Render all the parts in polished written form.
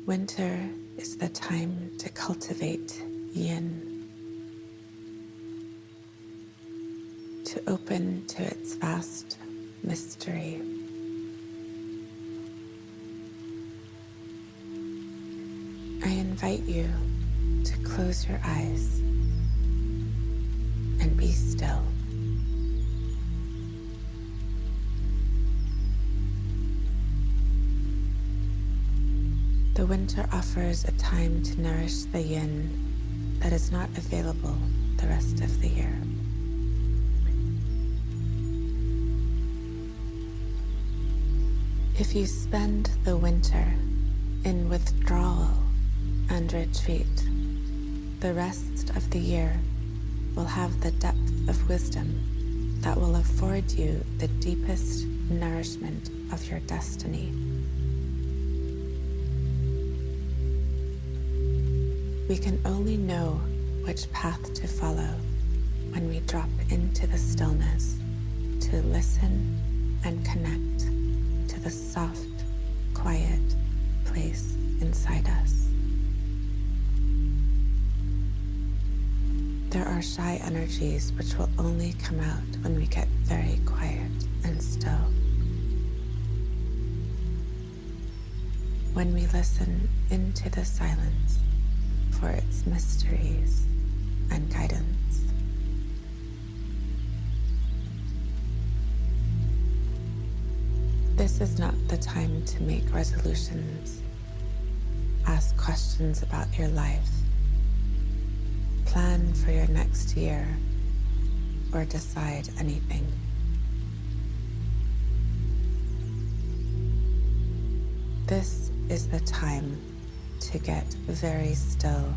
Winter is the time to cultivate yin, to open to its vast mystery. I invite you to close your eyes and be still. The winter offers a time to nourish the yin that is not available the rest of the year. If you spend the winter in withdrawal and retreat, the rest of the year will have the depth of wisdom that will afford you the deepest nourishment of your destiny. We can only know which path to follow when we drop into the stillness to listen and connect to the soft, quiet place inside us. There are shy energies which will only come out when we get very quiet and still. When we listen into the silence for its mysteries and guidance. This is not the time to make resolutions, ask questions about your life, plan for your next year, or decide anything. This is the time to get very still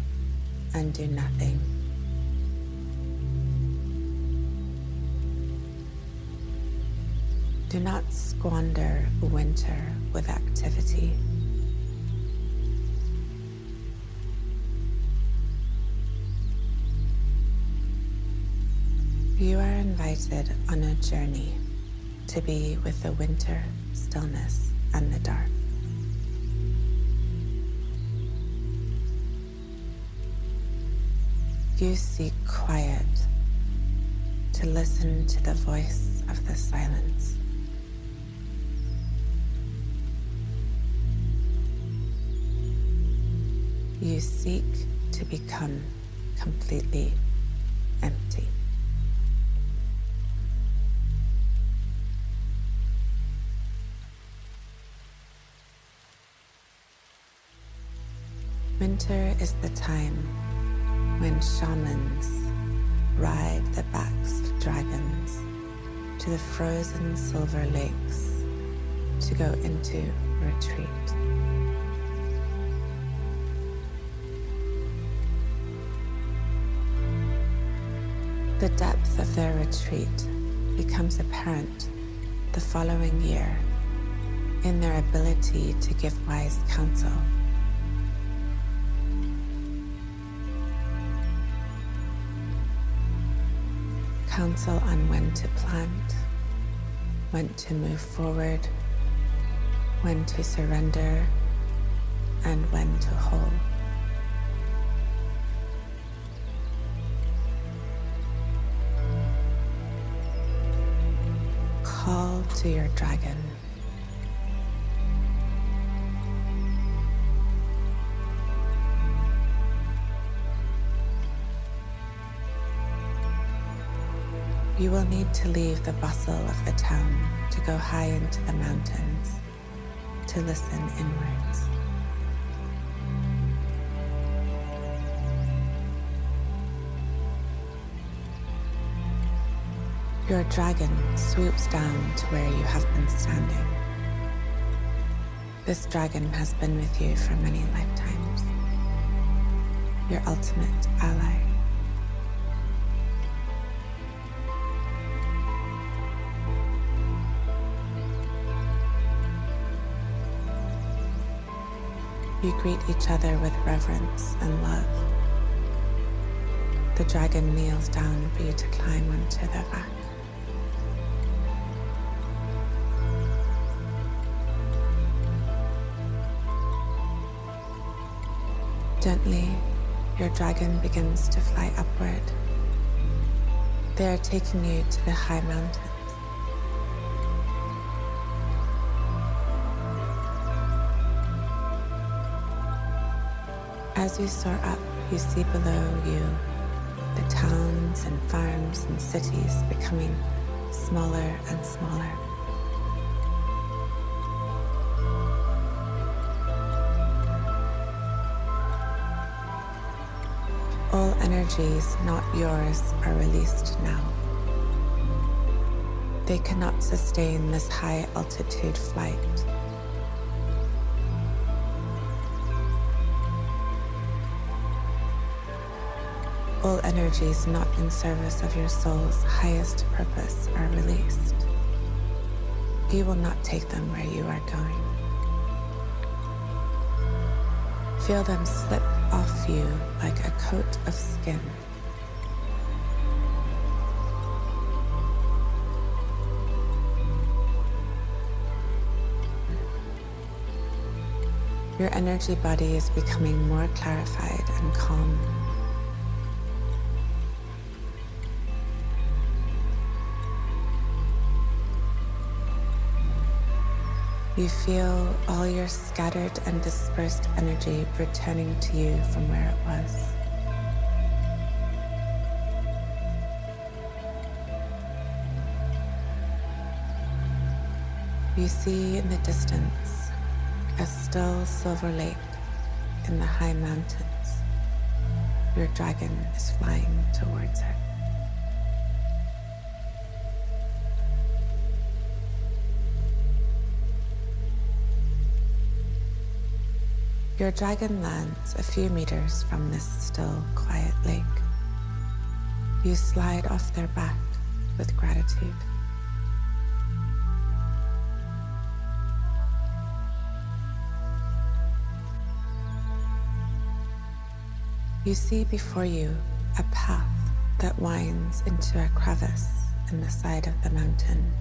and do nothing. Do not squander winter with activity. You are invited on a journey to be with the winter, stillness, and the dark. You seek quiet to listen to the voice of the silence. You seek to become completely empty. Winter is the time when shamans ride the backs of dragons to the frozen silver lakes to go into retreat. The depth of their retreat becomes apparent the following year in their ability to give wise counsel. Counsel on when to plant, when to move forward, when to surrender, and when to hold. Call to your dragon. You will need to leave the bustle of the town to go high into the mountains to listen inwards. Your dragon swoops down to where you have been standing. This dragon has been with you for many lifetimes, your ultimate ally. You greet each other with reverence and love. The dragon kneels down for you to climb onto their back. Gently, your dragon begins to fly upward. They are taking you to the high mountains. As you soar up, you see below you the towns and farms and cities becoming smaller and smaller. All energies not yours are released now. They cannot sustain this high altitude flight. All energies not in service of your soul's highest purpose are released. You will not take them where you are going. Feel them slip off you like a coat of skin. Your energy body is becoming more clarified and calm. You feel all your scattered and dispersed energy returning to you from where it was. You see in the distance a still silver lake in the high mountains. Your dragon is flying towards it. Your dragon lands a few meters from this still, quiet lake. You slide off their back with gratitude. You see before you a path that winds into a crevice in the side of the mountain.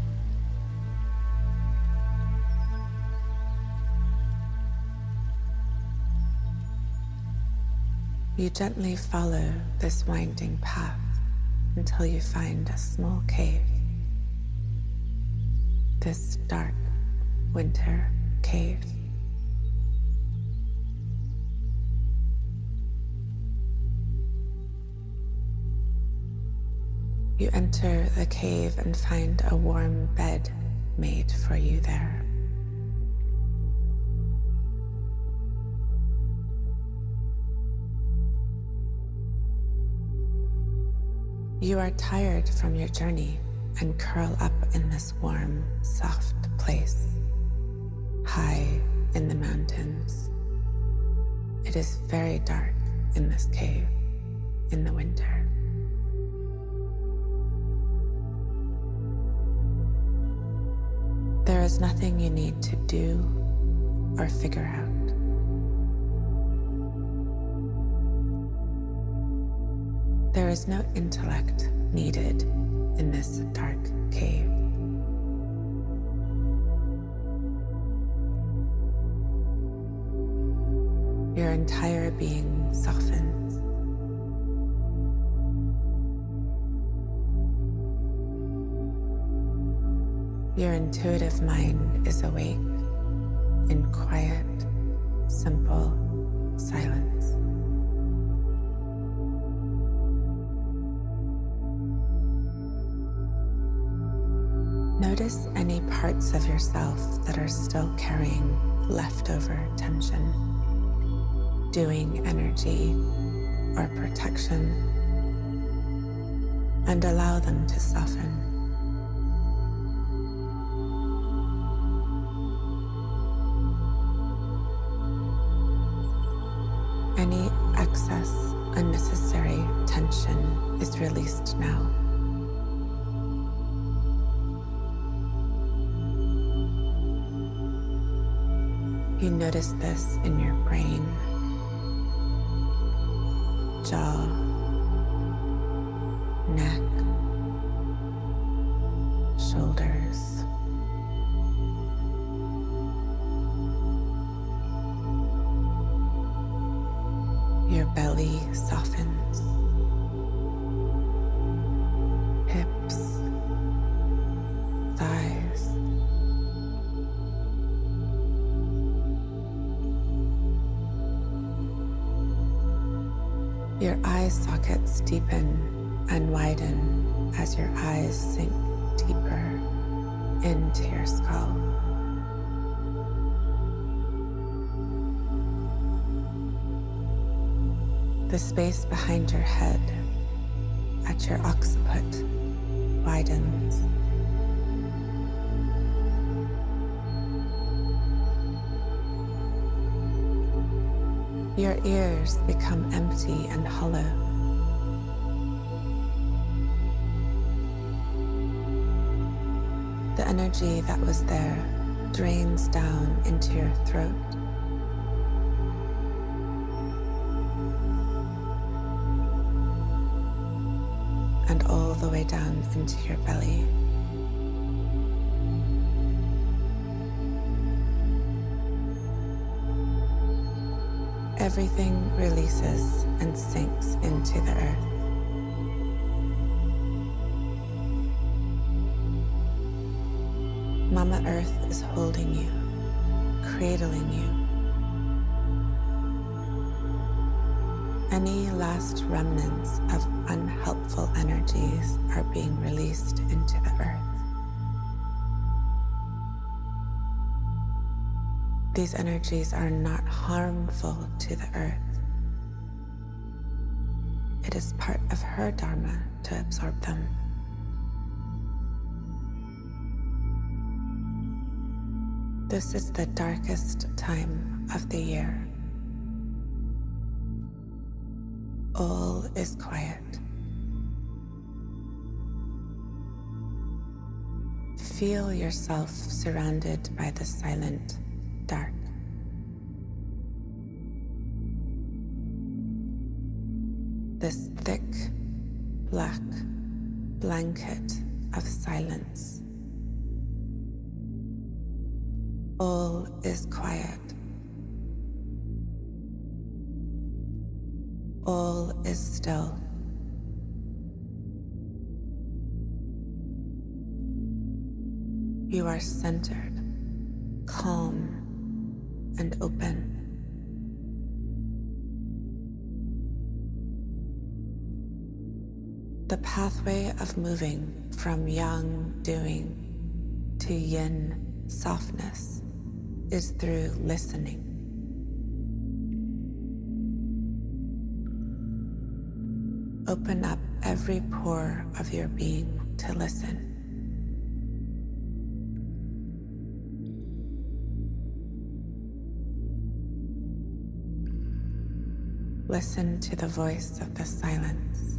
You gently follow this winding path until you find a small cave. This dark winter cave. You enter the cave and find a warm bed made for you there. You are tired from your journey and curl up in this warm, soft place, high in the mountains. It is very dark in this cave in the winter. There is nothing you need to do or figure out. There is no intellect needed in this dark cave. Your entire being softens. Your intuitive mind is awake in quiet, simple silence. Notice any parts of yourself that are still carrying leftover tension, doing energy, or protection, and allow them to soften. Any excess, unnecessary tension is released now. You notice this in your brain, jaw, neck, shoulders. eye sockets deepen and widen as your eyes sink deeper into your skull. The space behind your head at your occiput widens. Your ears become empty and hollow. The energy that was there drains down into your throat. And all the way down into your belly. Everything releases and sinks into the earth. Mama Earth is holding you, cradling you. Any last remnants of unhelpful energies are being released into the earth. These energies are not harmful to the earth. It is part of her dharma to absorb them. This is the darkest time of the year. All is quiet. Feel yourself surrounded by the silent dark. This thick, black blanket of silence. All is quiet. All is still. You are centered, calm, and open. The pathway of moving from yang doing to yin softness is through listening. Open up every pore of your being to listen. Listen to the voice of the silence.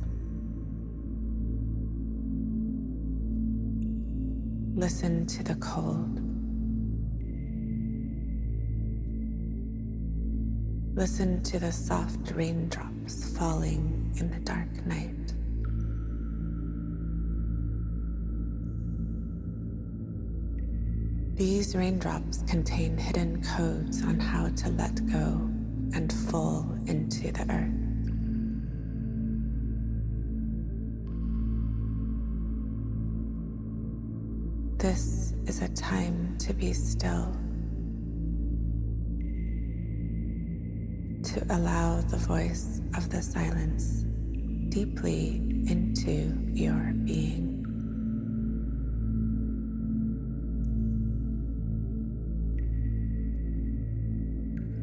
Listen to the cold. Listen to the soft raindrops falling in the dark night. These raindrops contain hidden codes on how to let go and fall into the earth. This is a time to be still, to allow the voice of the silence deeply into your being.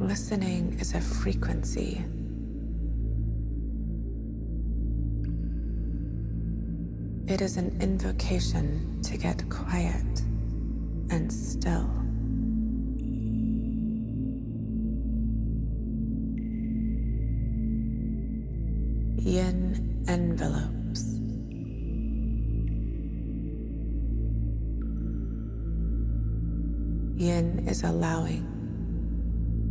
Listening is a frequency. It is an invocation to get quiet and still. Yin envelopes. Yin is allowing,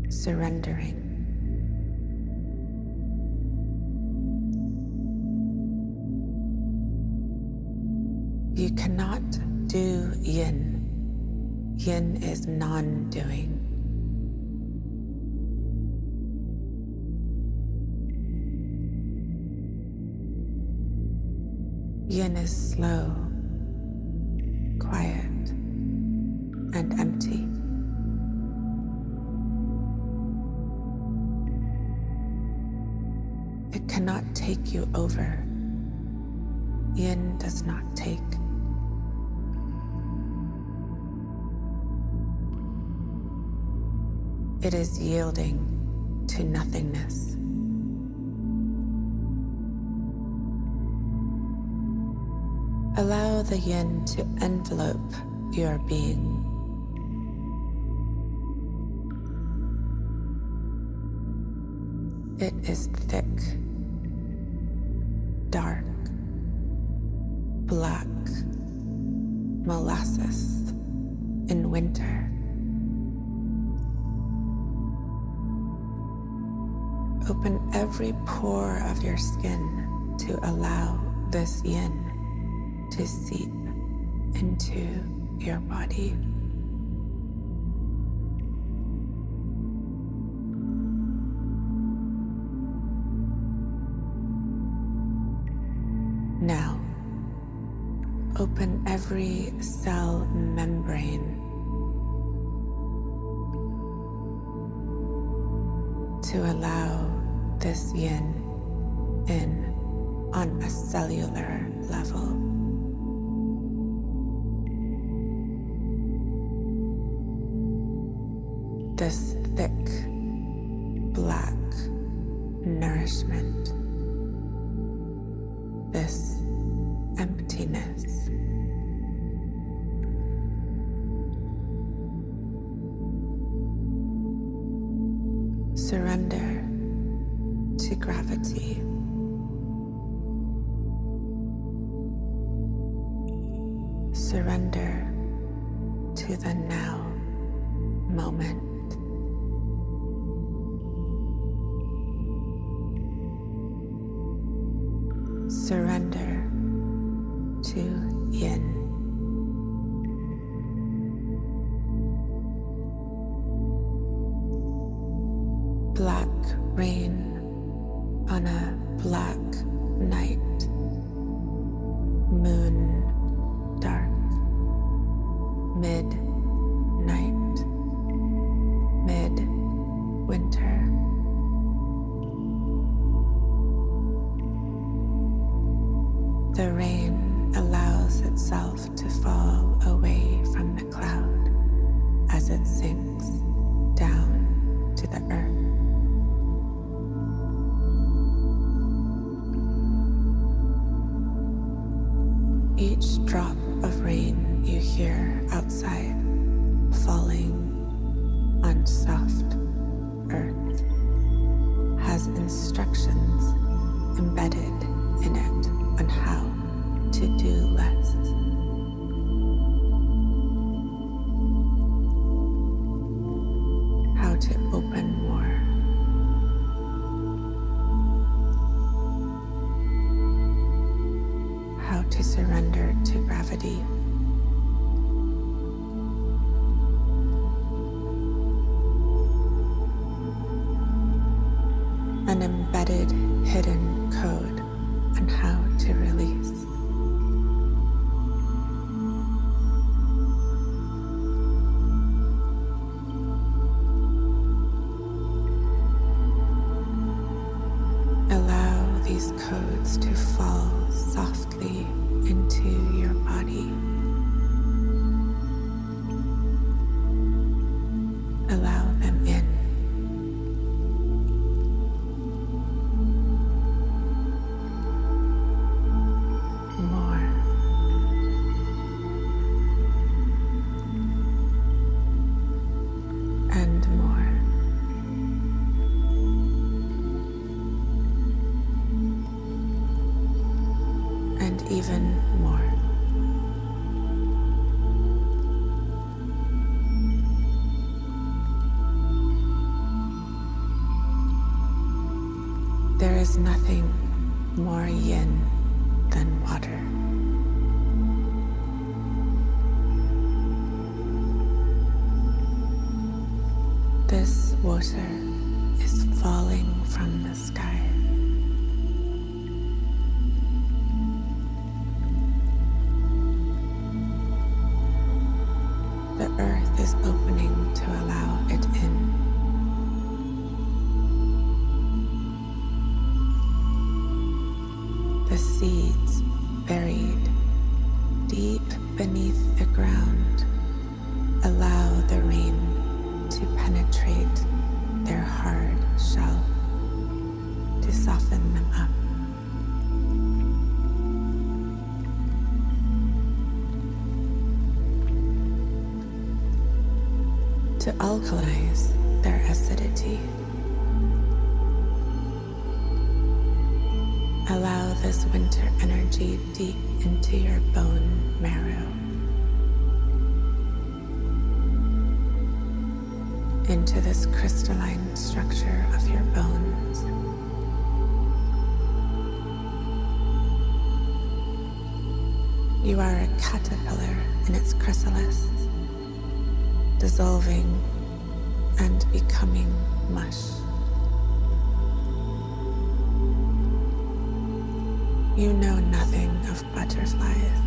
surrendering. You cannot do yin. Yin is non-doing. Yin is slow, quiet, and empty. It cannot take take you over. Yin does not take. It is yielding to nothingness. Allow the yin to envelope your being. It is thick, dark, black, molasses in winter. Open every pore of your skin to allow this yin to seep into your body. Now, open every cell membrane to allow this yin in on a cellular level. This thick, black nourishment, this emptiness. Surrender to gravity. Surrender to the now moment. Surrender to yin. Black rain on a black night. Moon dark. Midnight. Mid-winter. The rain allows itself to fall away from the cloud as it sinks down to the earth. Each drop of rain you hear outside falling on soft earth has instructions embedded in it on how to do less. How to open more. How to surrender to gravity. An embedded hidden code on how to release. Allow these codes to fall softly into your body. Allow them in. More. And more. And even more. There is nothing more yin than water. This water is falling from the sky. The earth is opening to allow it in. deep beneath the ground, allow the rain to penetrate their hard shell, to soften them up. To alkalize their acidity. Allow this winter energy deep into your bone marrow, into this crystalline structure of your bones. You are a caterpillar in its chrysalis, dissolving and becoming mush. You know nothing of butterflies,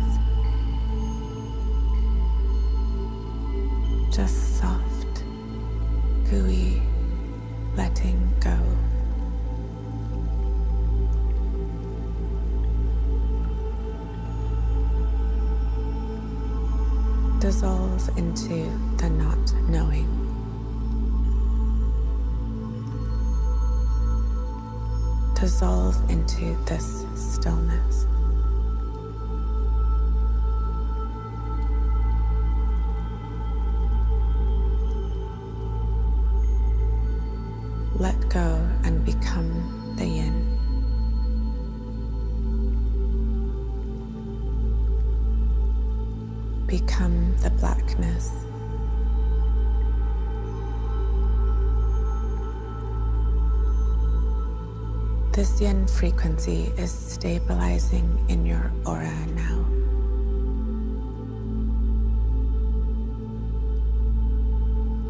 just soft, gooey letting go. Dissolve into the not knowing. Dissolve into this stillness. Let go and become the yin. Become the blackness. This yin frequency is stabilizing in your aura now.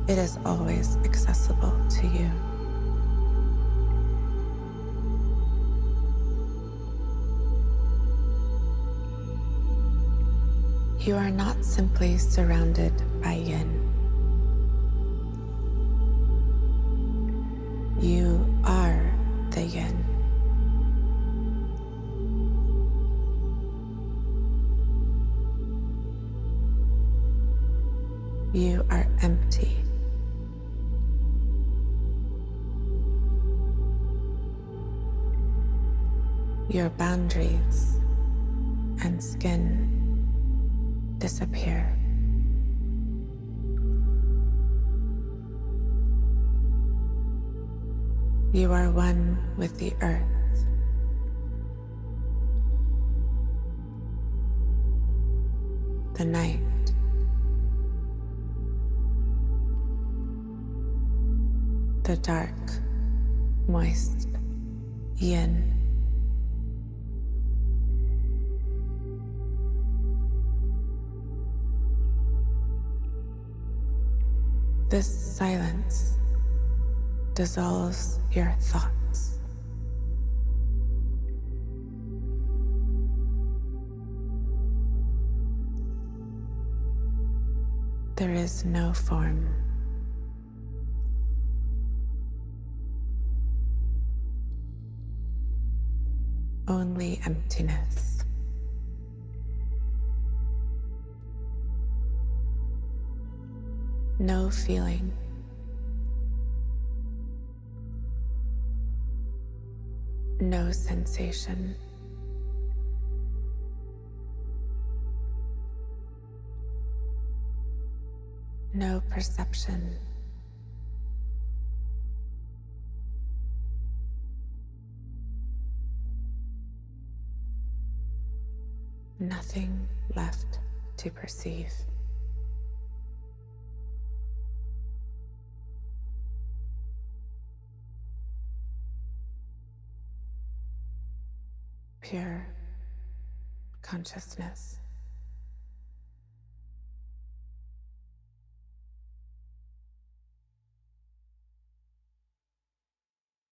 It is always accessible to you. You are not simply surrounded by yin. You are the yin. You are empty. Your boundaries and skin disappear. You are one with the earth. The night. The dark, moist yin. This silence dissolves your thoughts. There is no form. Only emptiness. No feeling. No sensation. No perception. Nothing left to perceive. Pure consciousness.